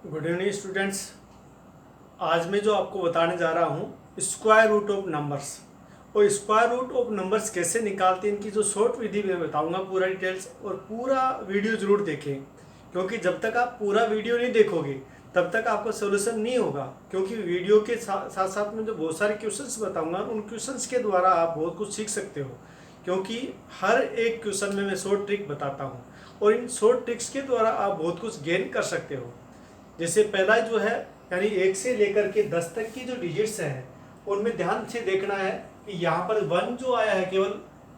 Good evening students. आज मैं जो आपको बताने जा रहा हूँ स्क्वायर रूट ऑफ नंबर्स और स्क्वायर रूट ऑफ नंबर्स कैसे निकालते हैं, इनकी जो शॉर्ट विधि मैं बताऊँगा पूरा डिटेल्स, और पूरा वीडियो ज़रूर देखें क्योंकि जब तक आप पूरा वीडियो नहीं देखोगे तब तक आपका सोल्यूशन नहीं होगा। क्योंकि वीडियो के साथ साथ में जो बहुत सारे क्वेश्चंस बताऊँगा उन क्वेश्चंस के द्वारा आप बहुत कुछ सीख सकते हो, क्योंकि हर एक क्वेश्चन में मैं शॉर्ट ट्रिक बताता हूँ और इन शॉर्ट ट्रिक्स के द्वारा आप बहुत कुछ गेन कर सकते हो। जैसे पहला जो है यानी 1 से लेकर के 10 तक की जो डिजिट्स हैं उनमें ध्यान से देखना है कि यहाँ पर 1 जो आया है केवल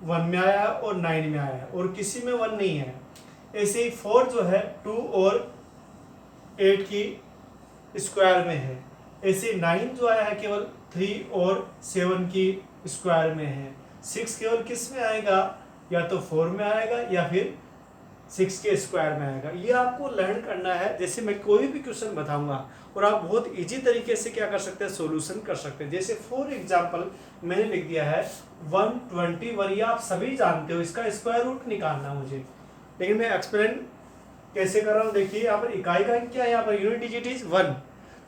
1 में आया है और 9 में आया है और किसी में 1 नहीं है। ऐसे ही 4 जो है 2 और 8 की स्क्वायर में है। ऐसे 9 जो आया है केवल 3 और 7 की स्क्वायर में है। 6 केवल किस में आएगा, या तो 4 में आएगा या फिर 6 के स्क्वायर में आएगा। ये आपको लर्न करना है। जैसे मैं कोई भी क्वेश्चन बताऊंगा और आप बहुत इजी तरीके से क्या कर सकते हैं, सॉल्यूशन कर सकते हैं। जैसे फॉर एग्जांपल मैंने लिख दिया है 121, ये आप सभी जानते हो, इसका स्क्वायर रूट निकालना मुझे, लेकिन मैं एक्सप्लेन कैसे कर रहा हूँ। देखिए यहाँ पर इकाई का क्या है, यहाँ पर यूनिट डिजिट इज 1,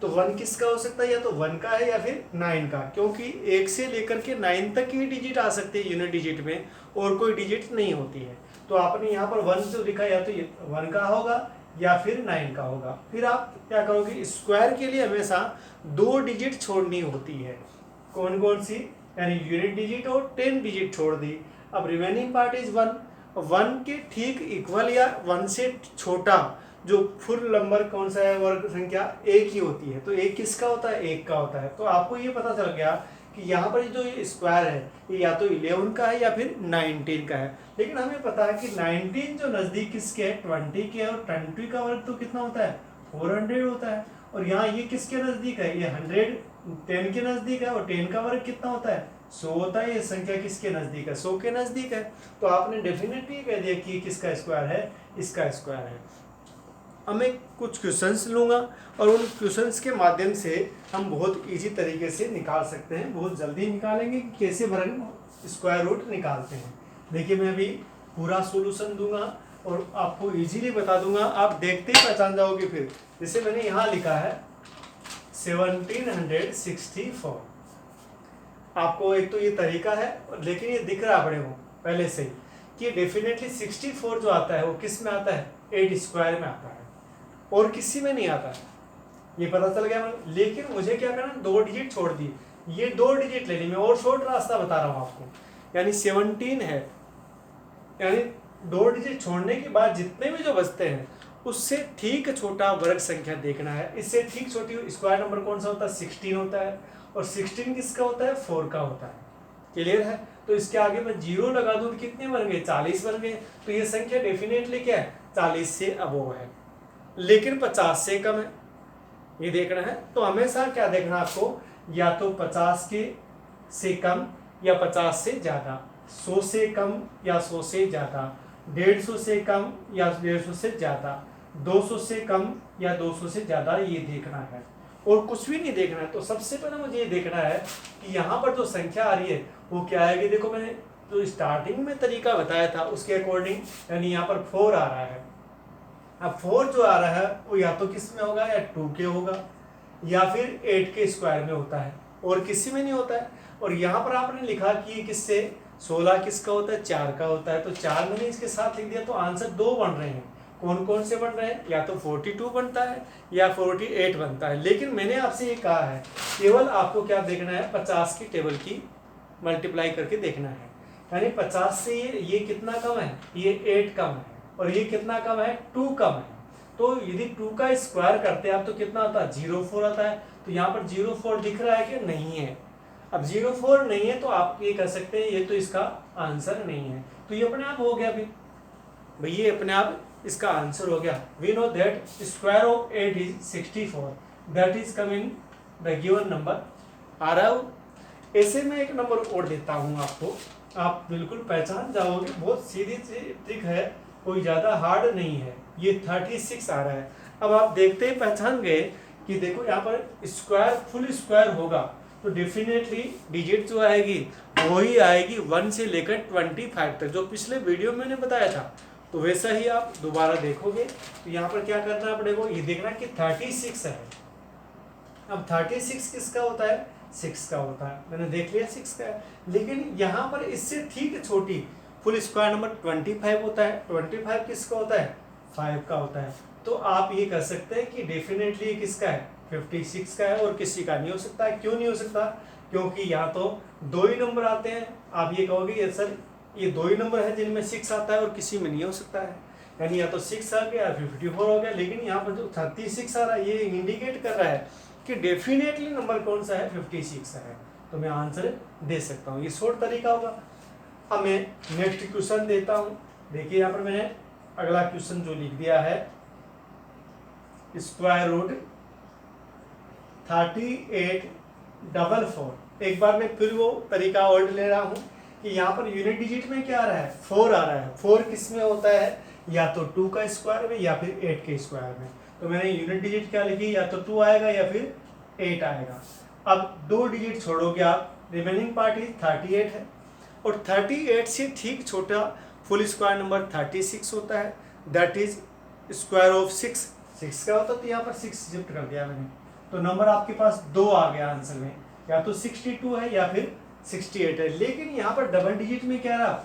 तो 1 किसका हो सकता है, या तो 1 का है या फिर 9 का, क्योंकि 1 से लेकर के 9 तक की डिजिट आ सकती है यूनिट डिजिट में और कोई डिजिट नहीं होती है। तो आपने यहाँ पर 1 जो लिखा या तो 1 का होगा या फिर 9 का होगा। फिर आप क्या करोगे, स्क्वायर के लिए हमेशा 2 डिजिट छोड़नी होती है। कौन कौन सी, यानी यूनिट डिजिट और 10 डिजिट छोड़ दी। अब रिमेनिंग पार्ट इज 1 के ठीक इक्वल या 1 से छोटा जो फुल नंबर कौन सा है, वर्ग संख्या 1 ही होती है। तो 1 किसका होता है, 1 का होता है। तो आपको ये पता चल गया कि यहाँ पर जो ये स्क्वायर है ये या तो 11 का है या फिर 19 का है। लेकिन हमें पता है कि 19 जो नज़दीक किसके है, 20 के है, और 20 का वर्ग तो कितना होता है, 400 होता है। और यहाँ ये किसके नज़दीक है, ये 110 के नज़दीक है, और 10 का वर्ग कितना होता है, 100 होता है। ये संख्या किसके नज़दीक है, 100 के नज़दीक है। तो आपने डेफिनेटली कह दिया कि किसका स्क्वायर है, इसका स्क्वायर है। अब मैं कुछ क्वेश्चंस लूँगा और उन क्वेश्चंस के माध्यम से हम बहुत इजी तरीके से निकाल सकते हैं, बहुत जल्दी निकालेंगे कि कैसे स्क्वायर रूट निकालते हैं। देखिए मैं अभी पूरा सॉल्यूशन दूंगा और आपको इजीली बता दूंगा, आप देखते ही पहचान जाओगे। फिर जैसे मैंने यहाँ लिखा है 1764, आपको एक तो ये तरीका है, लेकिन ये दिख रहा अपने को पहले से ही कि डेफिनेटली 64 जो आता है वो किस में आता है, 8 स्क्वायर में आता है और किसी में नहीं आता है, ये पता चल गया। लेकिन मुझे क्या करना, 2 डिजिट छोड़ दी, ये 2 डिजिट लेनी। मैं और शॉर्ट रास्ता बता रहा हूँ आपको, यानी 17 है, यानी 2 डिजिट छोड़ने के बाद जितने भी जो बचते हैं उससे ठीक छोटा वर्ग संख्या देखना है। इससे ठीक छोटी स्क्वायर नंबर कौन सा होता है, 16 होता है, और 16 किसका होता है, 4 का होता है। क्लियर है। तो इसके आगे मैं 0 लगा दूं तो कितने बन गए, 40 बन गए। तो ये संख्या डेफिनेटली क्या है, 40 से अबोव है, लेकिन 50 से कम है, ये देखना है। तो हमेशा क्या देखना आपको, या तो 50 के से कम या 50 से ज़्यादा, 100 से कम या 100 से ज़्यादा, 150 से कम या 150 से ज़्यादा, 200 से कम या 200 से ज़्यादा, ये देखना है और कुछ भी नहीं देखना है। तो सबसे पहले मुझे ये देखना है कि यहाँ पर जो संख्या आ रही है वो क्या आएगी। देखो मैंने जो स्टार्टिंग में तरीका बताया था उसके अकॉर्डिंग, यानी यहाँ पर 4 आ रहा है। अब 4 जो आ रहा है वो या तो किस में होगा, या 2 के होगा या फिर 8 के स्क्वायर में होता है और किसी में नहीं होता है। और यहाँ पर आपने लिखा कि किससे, 16 किसका होता है, 4 का होता है। तो 4 मैंने इसके साथ लिख दिया, तो आंसर 2 बन रहे हैं। कौन कौन से बन रहे हैं, या तो 42 बनता है या 48 बनता है। लेकिन मैंने आपसे ये कहा है केवल आपको क्या देखना है, 50 की टेबल की मल्टीप्लाई करके देखना है। यानी 50 से ये कितना कम है, ये 8 कम है, और ये कितना कम है, 2 कम है। तो यदि 2 का स्क्वायर करते हैं आप तो कितना आता है, 04 आता है। तो यहाँ पर 04 दिख रहा है कि नहीं है। अब 04 नहीं है तो आप ये कह सकते हैं ये तो इसका आंसर नहीं है। तो ये अपने आप हो गया, भाई ये अपने आप इसका आंसर हो गया। We know that square of 8 is 64, that is coming the given number. आ रहा हो। ऐसे में एक नंबर और देता हूँ आपको, आप बिल्कुल पहचान जाओगे। बहुत सीधी सी ट्रिक है, कोई ज़्यादा हार्ड नहीं है। ये 36 आ रहा है। अब आप देखते ही पहचान गए कि देखो यहाँ पर स्क्वायर फुल स्क्वायर होगा तो डेफिनेटली डिजिट जो आएगी वही आएगी 1 से लेकर 25 तक, जो पिछले वीडियो में मैंने बताया था। तो वैसा ही आप दोबारा देखोगे तो यहाँ पर क्या करना है अपने को, ये देखना कि 36 है। अब 36 किसका होता है, 6 का होता है, मैंने देख लिया 6 का है। लेकिन यहाँ पर इससे ठीक छोटी फुल स्क्वायर नंबर 25 होता है। 25 किसका होता है, 5 का होता है। तो आप ये कर सकते हैं कि डेफिनेटली किसका है, 56 का है और किसी का नहीं हो सकता है। क्यों नहीं हो सकता, क्योंकि यहाँ तो दो ही नंबर आते हैं। आप ये कहोगे ये सर ये दो ही नंबर है जिनमें 6 आता है और किसी में नहीं हो सकता है, यानी या तो 6 आ गया या 54 हो गया। लेकिन यहाँ पर जो 36 आ रहा है ये इंडिकेट कर रहा है कि डेफिनेटली नंबर कौन सा है, 56 है। तो मैं आंसर दे सकता हूँ, ये शॉर्ट तरीका होगा। अब मैं नेक्स्ट क्वेश्चन देता हूँ। देखिए यहाँ पर मैंने अगला क्वेश्चन जो लिख दिया है, स्क्वायर रूट 3844। एक बार मैं फिर वो तरीका और ले रहा हूँ कि यहाँ पर यूनिट डिजिट में क्या आ रहा है, 4 आ रहा है। 4 किस में होता है, या तो 2 का स्क्वायर में या फिर 8 के स्क्वायर में। तो मैंने यूनिट डिजिट क्या लिखी, या तो 2 आएगा या फिर 8 आएगा। अब 2 डिजिट छोड़ोगे आप, रिमेनिंग पार्ट इज 38 है। और 38 से ठीक छोटा फुल स्क्वायर नंबर 36 होता है, दैट इज स्क्वायर ऑफ 6 का होता है। तो यहाँ पर 6 शिफ्ट कर दिया मैंने, तो नंबर आपके पास 2 आ गया आंसर में, या तो 62 है या फिर 68 है। लेकिन यहाँ पर डबल डिजिट में क्या रहा,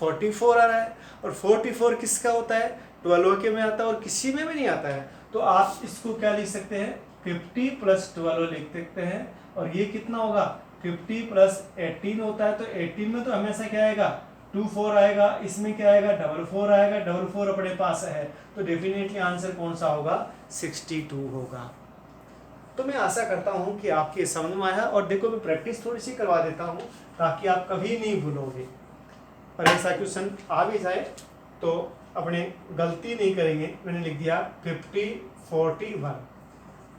44 आ रहा है। और 44 किसका होता है, 12 के में आता है और किसी में भी नहीं आता है। तो आप इसको क्या लिख सकते हैं, 50 + 12 लिख सकते हैं। और ये कितना होगा, 50 + 18 होता है। तो 18 में तो हमेशा क्या आएगा, 24 आएगा। इसमें क्या आएगा, 44 आएगा। 44 अपने पास है, तो डेफिनेटली आंसर कौन सा होगा, 62 होगा। तो मैं आशा करता हूँ कि आपके समझ में आया। और देखो मैं प्रैक्टिस थोड़ी सी करवा देता हूँ ताकि आप कभी नहीं भूलोगे। और ऐसा क्वेश्चन आ भी जाए तो अपने गलती नहीं करेंगे। मैंने लिख दिया 50 41।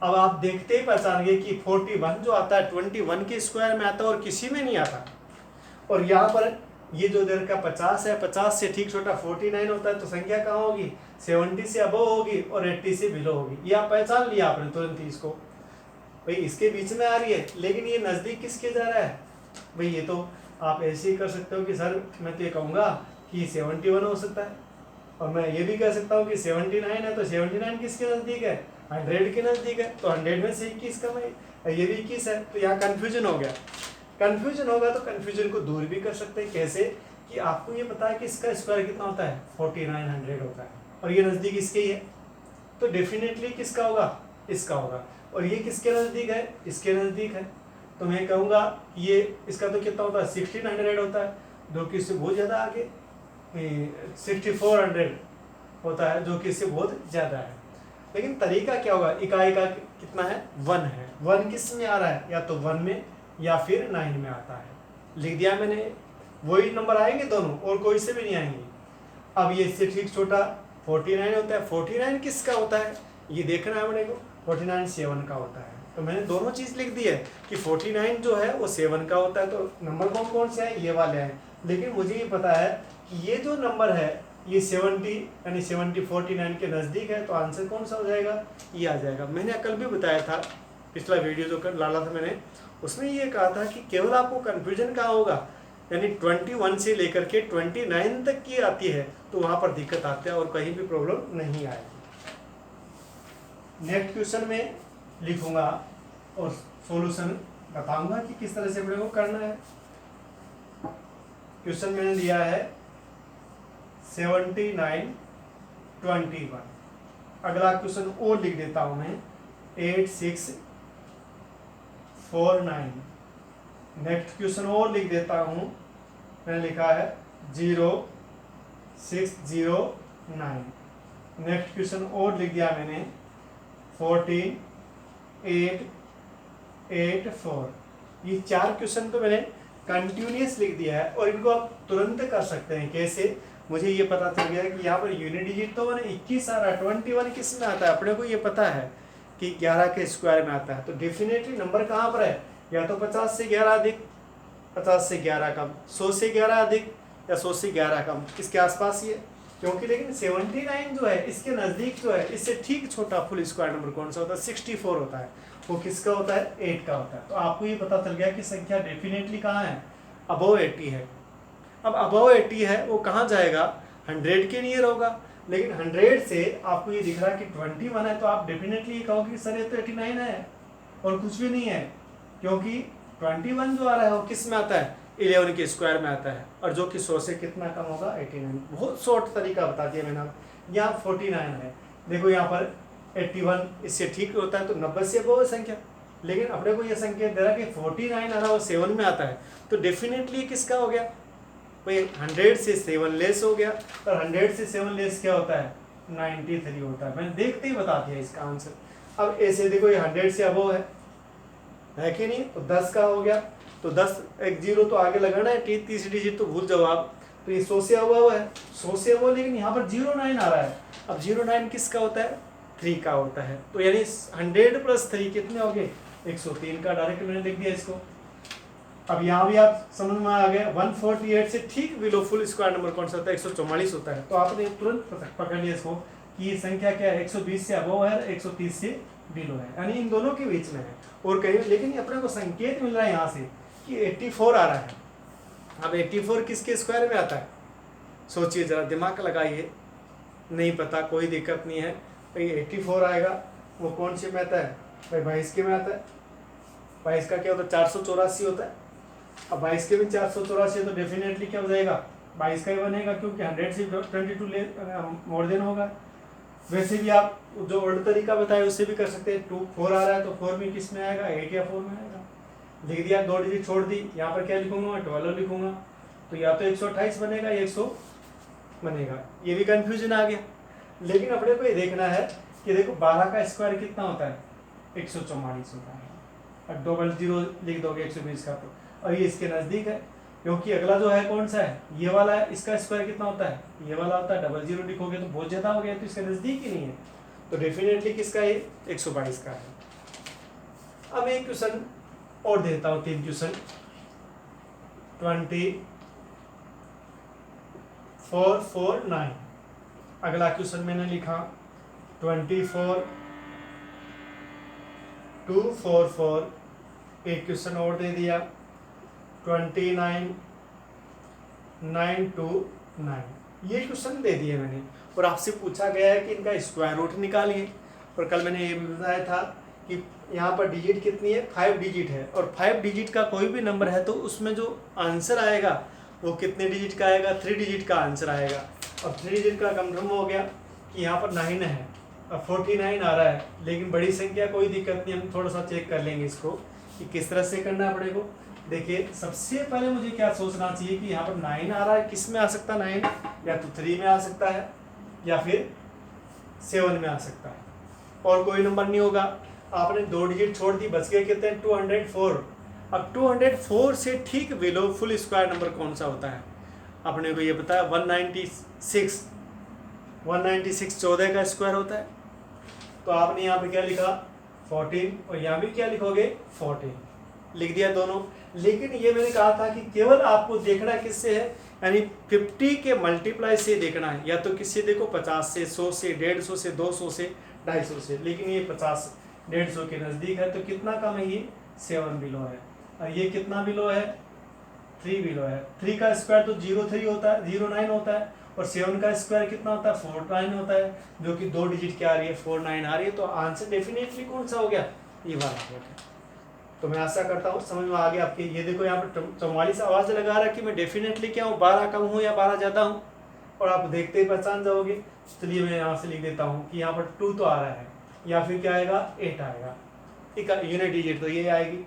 अब आप देखते ही पहचानेंगे कि 41 जो आता है 21 के स्क्वायर में आता है और किसी में नहीं आता। और यहाँ पर ये जो इधर का 50 है, 50 से ठीक छोटा 49 होता है। तो संख्या कहाँ होगी, 70 से अबव होगी और 80 से बिलो होगी। ये आप पहचान लिया आपने तुरंत ही इसको, भाई इसके बीच में आ रही है। लेकिन ये नज़दीक किसके जा रहा है, भाई ये तो आप ऐसे ही कर सकते हो कि सर मैं तो ये कहूँगा कि 71 हो सकता है। और मैं ये भी कह सकता हूँ कि 79 है, तो 79 किसके नज़दीक है, 100 के नज़दीक है। तो 100 में से 21 का भाई ये भी 21 है। तो यहाँ कन्फ्यूजन हो गया। कन्फ्यूजन होगा तो कन्फ्यूजन को दूर भी कर सकते हैं। कैसे, कि आपको ये पता है कि इसका स्क्वायर कितना होता है, 4900 होता है और ये नज़दीक इसके ही है। तो डेफिनेटली किसका होगा, इसका होगा। और ये किसके नज़दीक है, इसके नज़दीक है। तो मैं कहूँगा ये इसका तो कितना होता है, 1600 होता है, जो कि इससे बहुत ज़्यादा आगे 6400 होता है, जो कि इससे बहुत ज़्यादा है। लेकिन तरीका क्या होगा, इकाई का कितना है, 1 है। 1 किस में आ रहा है, या तो 1 में या फिर 9 में आता है। लिख दिया मैंने, वही नंबर आएंगे दोनों और कोई से भी नहीं आएंगे। अब ये इससे ठीक छोटा 49 होता है। 49 किसका होता है, ये देखना है अपने को, 49 7 का होता है। तो मैंने दोनों चीज़ लिख दी है कि 49 जो है वो 7 का होता है। तो नंबर कौन कौन से हैं, ये वाले हैं। लेकिन मुझे ये पता है कि ये जो नंबर है ये 70 यानी 70 49 के नज़दीक है। तो आंसर कौन सा हो जाएगा, ये आ जाएगा। मैंने कल भी बताया था, पिछला वीडियो जो कर डाला था मैंने, उसमें ये कहा था कि केवल आपको कन्फ्यूजन कहाँ होगा, यानी 21 से लेकर के 29 तक की आती है तो वहाँ पर दिक्कत आती है और कहीं भी प्रॉब्लम नहीं आएगी। नेक्स्ट क्वेश्चन में लिखूंगा और सॉल्यूशन बताऊंगा कि किस तरह से अपने को करना है। क्वेश्चन मैंने दिया है 79 21। अगला क्वेश्चन और लिख देता हूं मैं 8649। नेक्स्ट क्वेश्चन और लिख देता हूं, मैंने लिखा है 0609। नेक्स्ट क्वेश्चन और लिख दिया मैंने 14884। ये 4 क्वेश्चन तो मैंने कंटिन्यूस लिख दिया है और इनको आप तुरंत कर सकते हैं। कैसे, मुझे ये पता चल गया कि यहाँ पर यूनिट डिजिट तो मैंने 21 आ रहा है, 21 किस में आता है, अपने को ये पता है कि 11 के स्क्वायर में आता है। तो डेफिनेटली नंबर कहाँ पर है, या तो 50 से 11 अधिक, 50 से 11 कम, 100 से 11 अधिक या 100 से 11 कम, इसके आसपास ही है। क्योंकि लेकिन 79 जो है इसके नज़दीक जो है, इससे ठीक छोटा फुल स्क्वायर नंबर कौन सा होता है, 64 होता है। वो किसका होता है, 8 का होता है। तो आपको ये पता चल गया कि संख्या डेफिनेटली कहाँ है, अबव 80 है। अब अबव 80 है वो कहाँ जाएगा, 100 के नियर होगा। लेकिन 100 से आपको ये दिख रहा है कि 21 है, तो आप डेफिनेटली ये कहोगे कि सर ये तो 89 है और कुछ भी नहीं है, क्योंकि 21 जो आ रहा है वो किस में आता है, 11 के स्क्वायर में आता है, और जो कि 100 से कितना कम होगा, 89। बहुत शॉर्ट तरीका बता दिया मैंने। यहाँ 49 है, देखो यहाँ पर 81 इससे ठीक होता है, तो 90 से अबव है संख्या। लेकिन अपने को ये संख्या दे रहा है कि 49 आ रहा है वो 7 में आता है, तो डेफिनेटली किसका हो गया भाई, 100 से 7 लेस हो गया, और 100 से 7 लेस क्या होता है, 93 होता है। मैंने देखते ही बता दिया इसका आंसर। अब ऐसे देखो ये 100 से अबव है कि नहीं, तो 10 का हो गया, तो 10 एक जीरो तो आगे लगाना है, तीसरी डिजिट तो भूल जाओ आप, तो ये 100 से अबव है, 100 से अबव, लेकिन यहाँ पर 09 आ रहा है। अब 09 किसका होता है, 3 का होता है, तो यानी 100 + 3 कितने हो गए, 103 का। डायरेक्ट मैंने लिख दिया इसको। अब यहाँ भी आप समझ में आ गया, 148 से ठीक बिलो फुल स्क्वायर नंबर कौन सा होता है, 144 होता है। तो आपने तुरंत पकड़ लिया इसको कि ये संख्या क्या है, 120 से अबव है, 130 से बिलो है, यानी इन दोनों के बीच में है और कहीं। लेकिन अपने को संकेत मिल रहा है यहाँ से कि 84 आ रहा है। अब 84 किसके स्क्वायर में आता है, सोचिए जरा, दिमाग लगाइए। नहीं पता, कोई दिक्कत नहीं है भाई, 84 आएगा वो कौन से में आता है भाई, 22 के में आता है। 22 का क्या होता है, 484 होता है। अब 22 के में 484 तो डेफिनेटली क्या हो जाएगा, 22 का ही बनेगा, क्योंकि 100 से 22 मोर देन होगा। वैसे भी आप जो ओल्ड तरीका बताया उससे भी कर सकते हैं। 4 आ रहा है तो 4 भी किस में आएगा, 8 या 4 में आएगा। लिख दिया, 2 डिजिट छोड़ दी, यहाँ पर क्या लिखूंगा, 12 लिखूंगा, तो या तो 128 बनेगा या 100 बनेगा। ये भी कंफ्यूजन आ गया। लेकिन अपने को ये देखना है कि देखो 12 का स्क्वायर कितना होता है, 144 होता है। अब डबल जीरो लिख दोगे 120 का, तो और ये इसके नज़दीक है, क्योंकि अगला जो है कौन सा है, ये वाला है। इसका स्क्वायर कितना होता है, ये वाला होता है। डबल जीरो लिखोगे तो बहुत ज़्यादा हो गया, तो इसके नज़दीक ही नहीं है, तो डेफिनेटली किसका है, 122 का है। अब एक क्वेश्चन और देता हूँ, 3 क्वेश्चन। 2449 अगला क्वेश्चन मैंने लिखा 24244। एक क्वेश्चन और दे दिया 29929। ये क्वेश्चन दे दिए मैंने, और आपसे पूछा गया है कि इनका स्क्वायर रूट निकालिए। और कल मैंने ये बताया था कि यहाँ पर डिजिट कितनी है, 5 डिजिट है, और 5 डिजिट का कोई भी नंबर है तो उसमें जो आंसर आएगा वो कितने डिजिट का आएगा, 3 डिजिट का आंसर आएगा। अब 3 डिजिट का कंफर्म हो गया कि यहाँ पर 9 है। अब 49 आ रहा है, लेकिन बड़ी संख्या कोई दिक्कत नहीं, हम थोड़ा सा चेक कर लेंगे इसको कि किस तरह से करना है अपने को। देखिए, सबसे पहले मुझे क्या सोचना चाहिए कि यहाँ पर 9 आ रहा है, किस में आ सकता है 9, या तो 3 में आ सकता है या फिर 7 में आ सकता है, और कोई नंबर नहीं होगा। आपने 2 डिजिट छोड़ दी, बच गए कितने, 204। अब 204 से ठीक बिलो फुल स्क्वायर नंबर कौन सा होता है, अपने को ये पता है 196। 196 14 का स्क्वायर होता है, तो आपने यहाँ पे क्या लिखा 14, और यहाँ भी क्या लिखोगे 14, लिख दिया दोनों। लेकिन ये मैंने कहा था कि केवल आपको देखना किससे है, यानी 50 के मल्टीप्लाई से देखना है, या तो किससे देखो 50 से, 100 से, 150 से, 200 से, 250 से। लेकिन ये 50 150 के नज़दीक है, तो कितना कम है, ये 7 बिलो है, और ये कितना बिलो है, 3 बिलो है। 3 का स्क्वायर तो 03 होता है, 09 होता है, और 7 का स्क्वायर कितना होता है, 49 होता है, जो कि 2 डिजिट क्या आ रही है, 49 आ रही है। तो आंसर डेफिनेटली कौन सा हो गया, ये वाला हो गया। तो मैं आशा करता हूँ समझ में आ गया आपके। ये देखो यहाँ पर 44 आवाज़ लगा रहा है कि मैं डेफिनेटली क्या हूँ, 12 कम हूँ या 12 ज़्यादा हूँ, और आप देखते ही पहचान जाओगे। चलिए मैं यहाँ से लिख देता हूँ कि यहाँ पर 2 तो आ रहा है, या फिर क्या आएगा 8 आएगा, एक यूनिट डिजिट तो ये आएगी।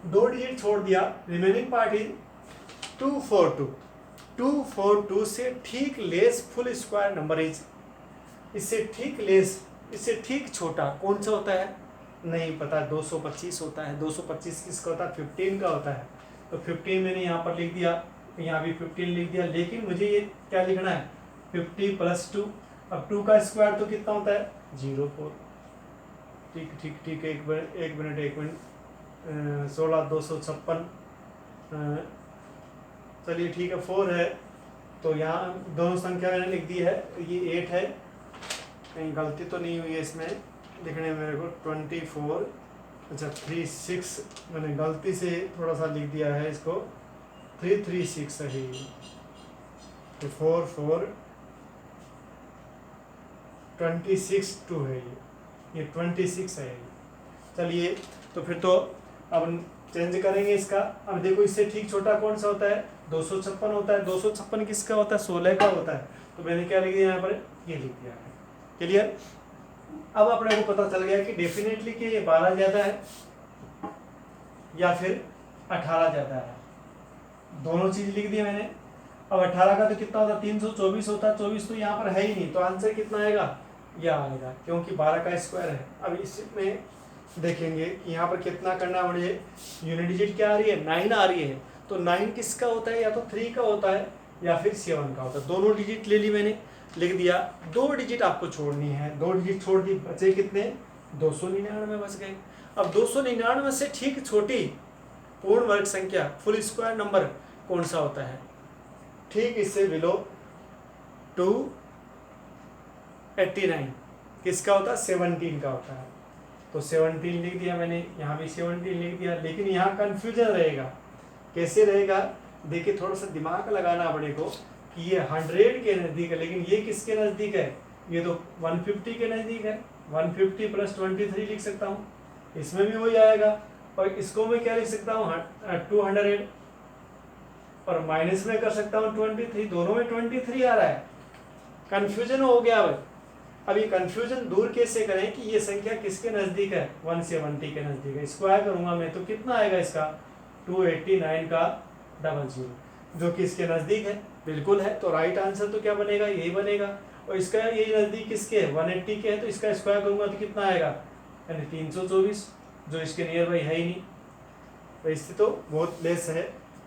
2 डिजिट छोड़ दिया, रिमेनिंग पार्ट इज 242। 242 से ठीक less full square number is, इससे ठीक लेस, इससे ठीक छोटा कौन सा होता है, नहीं पता। 225 होता है। 225 किसका होता है, 15 का होता है। तो 15 मैंने यहाँ पर लिख दिया, यहाँ भी 15 लिख दिया। लेकिन मुझे ये क्या लिखना है, 50 + 2। अब 2 का स्क्वायर तो कितना होता है, 04। ठीक ठीक ठीक, एक मिनट 16 256। चलिए ठीक है, 4 है, तो यहाँ दोनों संख्या मैंने लिख दी है। ये 8 है, कहीं गलती तो नहीं हुई है इसमें लिखने में मेरे को। 24, अच्छा 36 मैंने गलती से थोड़ा सा लिख दिया है इसको, 336 सही। तो 4 4 26 2 है ये 26 है ये। चलिए तो फिर तो अब चेंज करेंगे इसका। अब देखो इससे ठीक छोटा कौन सा होता है, 256 होता है। 256 किसका होता है, 16 का होता है। तो मैंने क्या लिख दिया यहाँ पर, ये लिख दिया है। क्लियर। अब अपने को पता चल गया कि डेफिनेटली कि ये 12 ज़्यादा है या फिर 18 ज़्यादा है, दोनों चीज़ लिख दी मैंने। अब 18 का तो कितना होता है, 324 होता है। 24 तो यहाँ पर है ही नहीं, तो आंसर कितना आएगा, यह आएगा, क्योंकि 12 का स्क्वायर है। अब इसमें देखेंगे कि यहाँ पर कितना करना है मुझे, यूनिट डिजिट क्या आ रही है, 9 आ रही है। तो 9 किसका होता है, या तो 3 का होता है या फिर 7 का होता है। दोनों डिजिट ले ली मैंने, लिख दिया। 2 डिजिट आपको छोड़नी है, 2 डिजिट छोड़ दी, बचे कितने, 299 बच गए। अब 299 से ठीक छोटी पूर्ण वर्ग संख्या फुल स्क्वायर नंबर कौन सा होता है, ठीक इससे बिलो 289 किसका होता है, 17 का होता है। तो 17 लिख दिया मैंने, यहाँ भी 17 लिख दिया। लेकिन यहाँ कंफ्यूजन रहेगा, कैसे रहेगा, देखिए थोड़ा सा दिमाग लगाना पड़े को कि ये 100 के नज़दीक है, लेकिन ये किसके नज़दीक है, ये तो 150 के नज़दीक है। 150 + 23 लिख सकता हूँ, इसमें भी वही आएगा। और इसको मैं क्या लिख सकता हूँ, 200, और माइनस में कर सकता हूँ 23, दोनों में 23 आ रहा है। कन्फ्यूजन हो गया। अब ये कन्फ्यूजन दूर कैसे करें कि ये संख्या किसके नज़दीक है, 170 के नज़दीक है। स्क्वायर करूँगा मैं तो कितना आएगा इसका, 289 का 00, जो कि इसके नज़दीक है, बिल्कुल है। तो राइट आंसर तो क्या बनेगा, यही बनेगा। और इसका यही नज़दीक किसके है, 180 के है, तो इसका स्क्वायर करूँगा तो कितना आएगा, यानी 324, जो इसके नियर बाई है ही नहीं। तो इससे तो बहुत लेस है,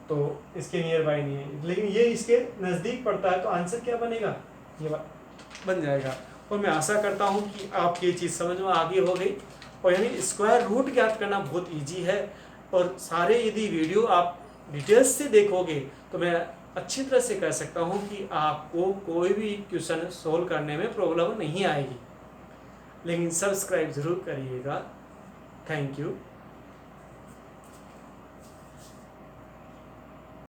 तो इसके नियर बाई नहीं है, लेकिन ये इसके नज़दीक पड़ता है। तो आंसर क्या बनेगा, ये बन जाएगा। और मैं आशा करता हूँ कि आपकी ये चीज़ समझ में आगे हो गई। और यानी स्क्वायर रूट ज्ञात करना बहुत इजी है। और सारे यदि वीडियो आप डिटेल्स से देखोगे तो मैं अच्छी तरह से कह सकता हूँ कि आपको कोई भी क्वेश्चन सोल्व करने में प्रॉब्लम नहीं आएगी। लेकिन सब्सक्राइब ज़रूर करिएगा। Thank you.